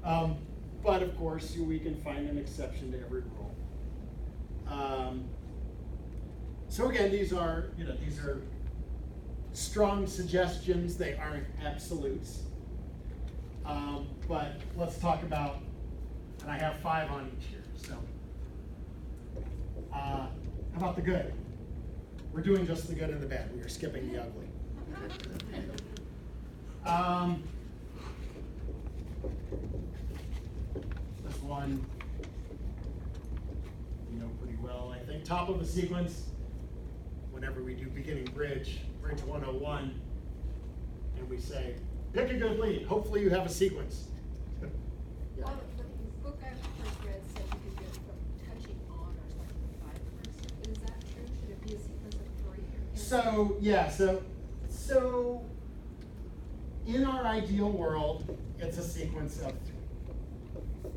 But of course, we can find an exception to every rule. So again, these are strong suggestions. They aren't absolutes. But let's talk about, and I have 5 on each here. So, how about the good? We're doing just the good and the bad. We are skipping the ugly. This one, you know pretty well, I think. Top of the sequence, whenever we do beginning bridge 101, and we say, pick a good lead. Hopefully you have a sequence. Yeah. Well, the book I first read said you could get from touching on or something with 5 first. Is that true? Should it be a sequence of 3? So, yeah, so in our ideal world, it's a sequence of 3.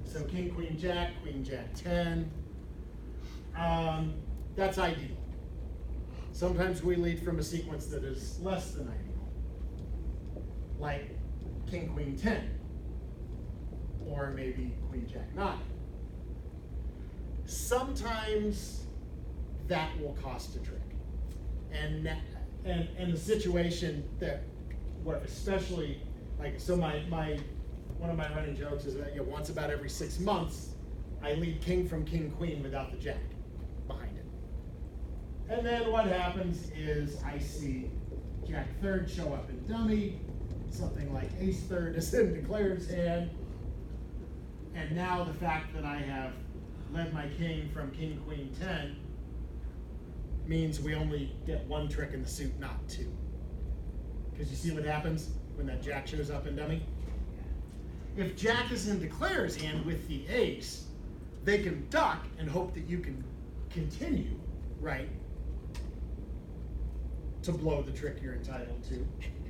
So king, queen, jack, 10. That's ideal. Sometimes we lead from a sequence that is less than ideal, like king, queen, 10, or maybe queen, jack, 9. Sometimes that will cost a trick, and the situation that, where especially like, so my one of my running jokes is that once about every 6 months, I lead king from king, queen without the jack behind it. And then what happens is I see jack third show up in dummy, something like ace third is in declarer's hand, and now the fact that I have led my king from king, queen, 10 means we only get 1 trick in the suit, not 2. Because you see what happens when that jack shows up in dummy? If jack is in declarer's hand with the ace, they can duck and hope that you can continue, right, to blow the trick you're entitled to.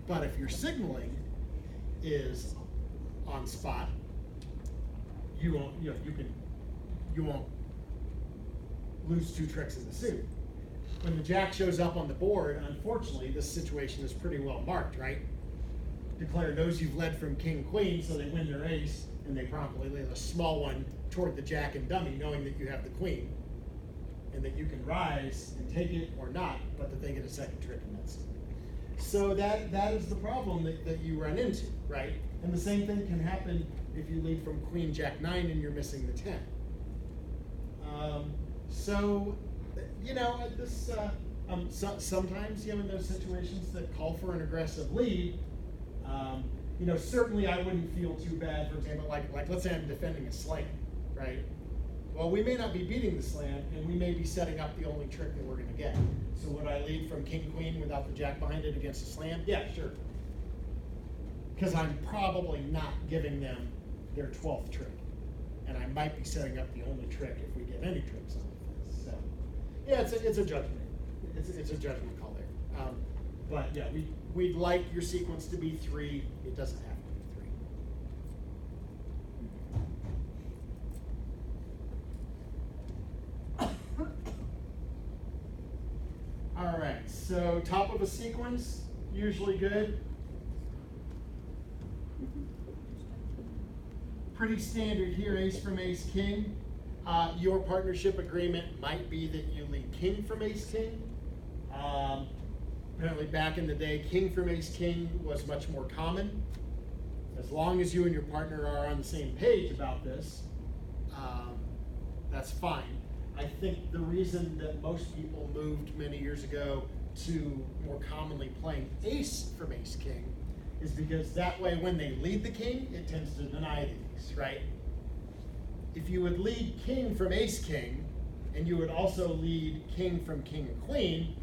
But if your signaling is on spot, you won't lose 2 tricks in the suit. When the jack shows up on the board, unfortunately, this situation is pretty well marked, right? Declarer knows you've led from king, queen, so they win their ace, and they promptly lay a small one toward the jack and dummy, knowing that you have the queen, and that you can rise and take it or not, but that they get a second trick in that suit. So that is the problem that you run into, right? And the same thing can happen if you lead from queen, jack, 9, and you're missing the 10. Sometimes, in those situations that call for an aggressive lead, certainly I wouldn't feel too bad, for example, like let's say I'm defending a slam, right? Well, we may not be beating the slam, and we may be setting up the only trick that we're going to get. So would I lead from king, queen without the jack behind it against a slam? Yeah, sure. Because I'm probably not giving them their 12th trick. And I might be setting up the only trick if we get any tricks on this. So, yeah, it's a judgment. It's a judgment call there. But yeah, we'd like your sequence to be 3. It doesn't have to be 3. All right, so top of a sequence, usually good. Pretty standard here, ace from ace, king. Your partnership agreement might be that you lead king from ace, king. Apparently back in the day, king from ace, king was much more common. As long as you and your partner are on the same page about this, that's fine. I think the reason that most people moved many years ago to more commonly playing ace from ace, king is because that way when they lead the king, it tends to deny the ace, right? If you would lead king from ace, king, and you would also lead king from king and queen,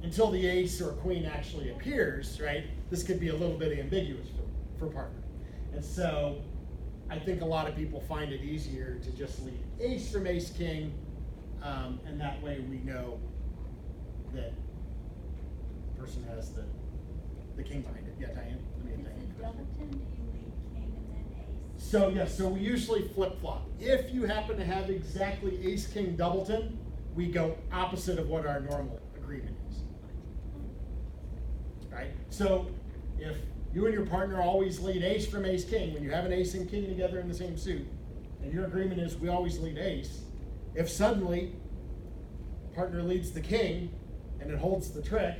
until the ace or queen actually appears, right, this could be a little bit ambiguous for partner. And so I think a lot of people find it easier to just lead ace from ace, king, and that way we know that the person has the king behind it. Yeah, Diane? Let me get Diane first. Doubleton, do you lead king and then ace? So yes, so we usually flip-flop. If you happen to have exactly ace, king, doubleton, we go opposite of what our normal agreement is. Right? So if you and your partner always lead ace from ace king, when you have an ace and king together in the same suit, and your agreement is we always lead ace, if suddenly partner leads the king and it holds the trick,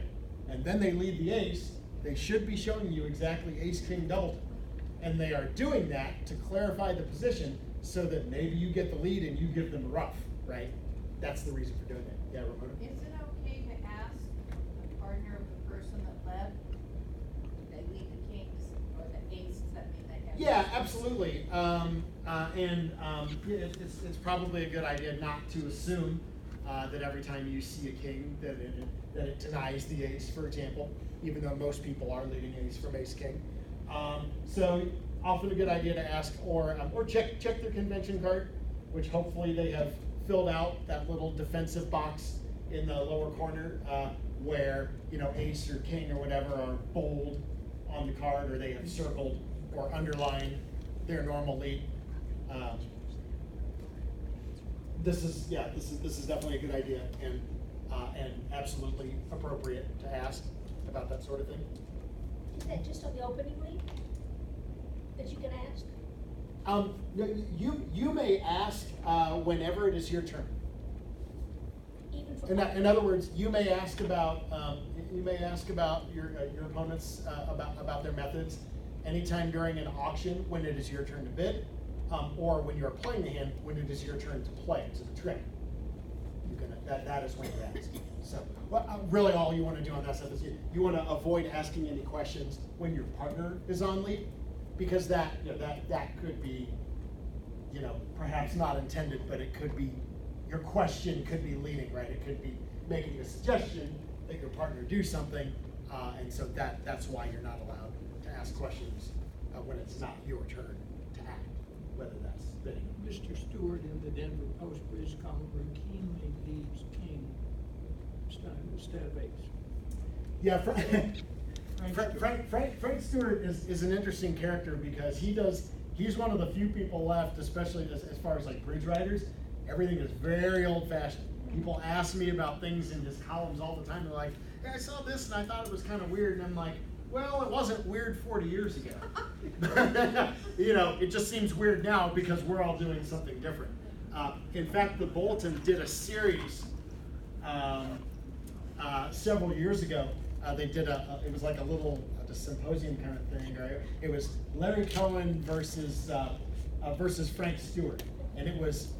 and then they lead the ace, they should be showing you exactly ace king doubleton. And they are doing that to clarify the position so that maybe you get the lead and you give them a ruff, right? That's the reason for doing it. Yeah, Ramona? Is it okay to ask the partner of the person that led, they lead the kings or the aces, that mean they have? Yeah, absolutely. It's probably a good idea not to assume that every time you see a king that it denies the ace, for example, even though most people are leading ace from ace king. So often a good idea to ask, or check their convention card, which hopefully they have filled out that little defensive box in the lower corner where ace or king or whatever are bold on the card, or they have circled or underlined their normal lead. This is definitely a good idea and absolutely appropriate to ask about that sort of thing. Is that just on the opening lead that you can ask? You may ask whenever it is your turn. Even for. In other words, you may ask about your opponents about their methods anytime during an auction when it is your turn to bid, or when you're playing the hand when it is your turn to play to the trick. That is when you ask. So really all you want to do on that stuff is you want to avoid asking any questions when your partner is on lead, because that could be perhaps not intended, but it could be your question could be leading, right? It could be making a suggestion that your partner do something, and so that's why you're not allowed to ask questions when it's not your turn to act, whether that's bidding. Mr. Stewart in the Denver Post-Bridge column routinely leads king instead of ace. Yeah, Frank Stewart is an interesting character because he's one of the few people left, especially as far as like bridge writers. Everything is very old-fashioned. People ask me about things in his columns all the time. They're like, "Hey, I saw this and I thought it was kind of weird," and I'm like, well, it wasn't weird 40 years ago. It just seems weird now because we're all doing something different. In fact, the Bulletin did a series several years ago. They did it was like a little symposium kind of thing, right? It was Larry Cohen versus Frank Stewart, and it was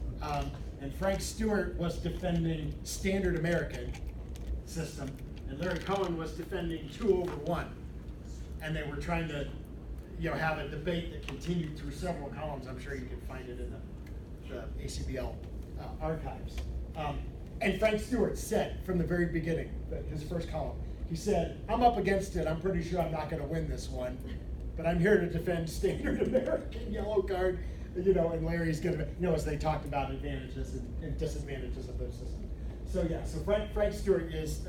and Frank Stewart was defending standard American system, and Larry Cohen was defending 2/1. And they were trying to, have a debate that continued through several columns. I'm sure you can find it in the ACBL archives. And Frank Stewart said from the very beginning, his first column, he said, "I'm up against it. I'm pretty sure I'm not going to win this one, but I'm here to defend standard American yellow card." And Larry's going to, as they talked about advantages and disadvantages of those systems. So Frank Stewart is,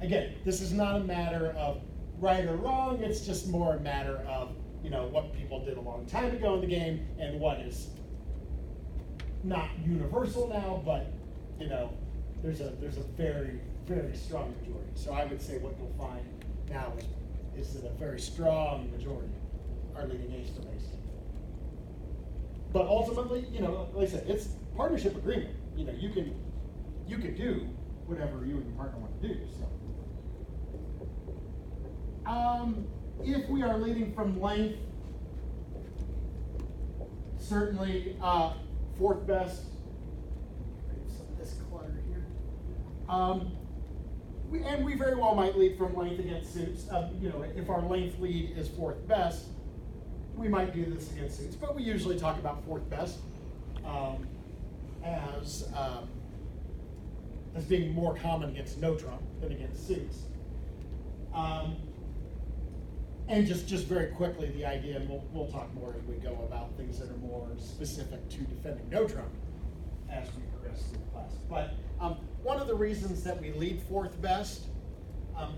again, this is not a matter of right or wrong. It's just more a matter of what people did a long time ago in the game and what is not universal now, but there's a very, very strong majority. So I would say what you'll find now is that a very strong majority are leading ace to ace. But ultimately, like I said, it's partnership agreement. You can do whatever you and your partner want to do. So. If we are leading from length, certainly fourth best. Some of this clutter here. We very well might lead from length against suits. If our length lead is fourth best, we might do this against suits, but we usually talk about fourth best as being more common against no trump than against suits. And just very quickly, the idea, and we'll talk more as we go about things that are more specific to defending no trump as we progress through the class. But one of the reasons that we lead fourth best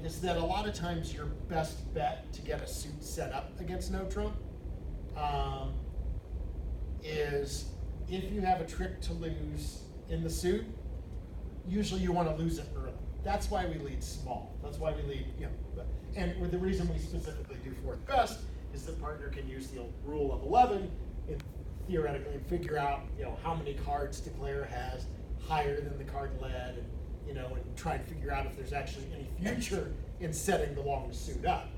is that a lot of times your best bet to get a suit set up against no trump is if you have a trick to lose in the suit, usually you want to lose it early. That's why we lead small. That's why we lead, and with the reason we specifically do fourth best is the partner can use the rule of 11 and theoretically and figure out, how many cards declare has higher than the card led, and, and try and figure out if there's actually any future in setting the long suit up.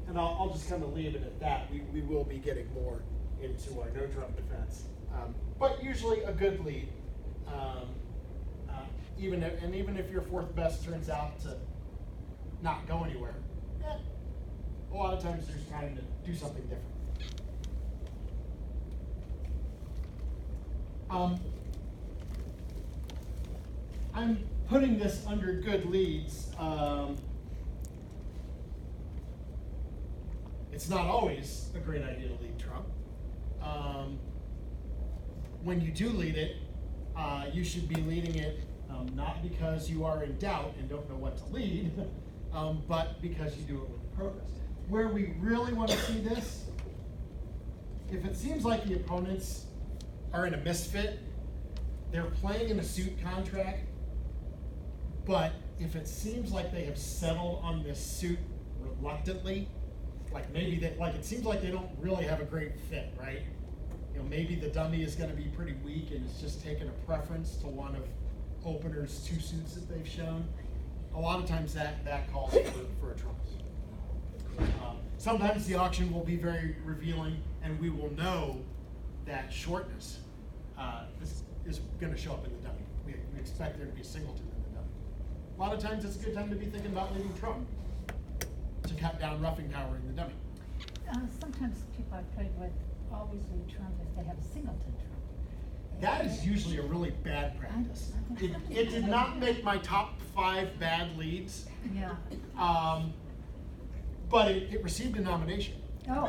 And I'll just kind of leave it at that. We will be getting more into our no trump defense. But usually a good lead, even if your fourth best turns out to not go anywhere, a lot of times there's time to do something different. I'm putting this under good leads. It's not always a great idea to lead trump. When you do lead it, you should be leading it not because you are in doubt and don't know what to lead, but because you do it with purpose. Where we really want to see this, if it seems like the opponents are in a misfit, they're playing in a suit contract, but if it seems like they have settled on this suit reluctantly, it seems like they don't really have a great fit, right? Maybe the dummy is going to be pretty weak and it's just taken a preference to one of opener's two suits that they've shown. A lot of times that calls for a trump. Sometimes the auction will be very revealing and we will know that shortness is going to show up in the dummy. We expect there to be a singleton in the dummy. A lot of times it's a good time to be thinking about leading trump to cut down roughing power in the dummy. Sometimes people I've played with always lead trump if they have a singleton trump. That is usually a really bad practice. It did not make my top 5 bad leads, Yeah. but it received a nomination. Oh.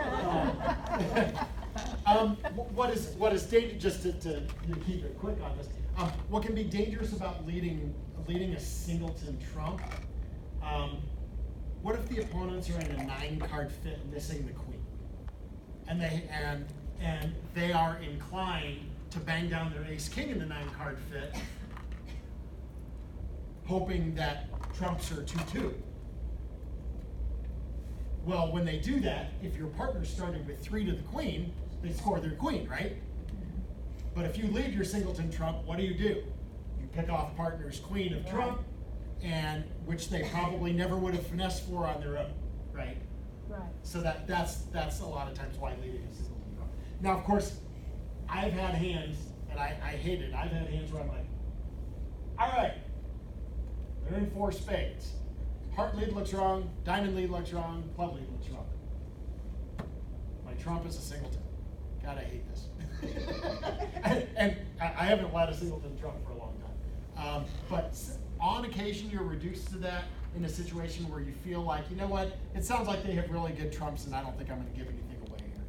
What is dangerous, just to keep it quick on this, what can be dangerous about leading a singleton trump? What if the opponents are in a 9-card fit missing the queen? And they are inclined to bang down their ace-king in the 9-card fit, hoping that trumps are 2-2. Well, when they do that, if your partner started with 3 to the queen, they score their queen, right? But if you lead your singleton trump, what do? You pick off partner's queen of trump, and which they probably never would have finessed for on their own, right? Right. So that's a lot of times why leading a singleton trump. Now, of course, I've had hands, and I hate it. I've had hands where I'm like, all right, they're in 4 spades. Heart lead looks wrong, diamond lead looks wrong, club lead looks wrong. My trump is a singleton. God, I hate this. and I haven't led a singleton trump for a long time. But on occasion, you're reduced to that in a situation where you feel like, you know what, it sounds like they have really good trumps and I don't think I'm going to give anything away here.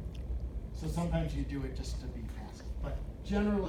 So sometimes you do it just to be passive. But generally,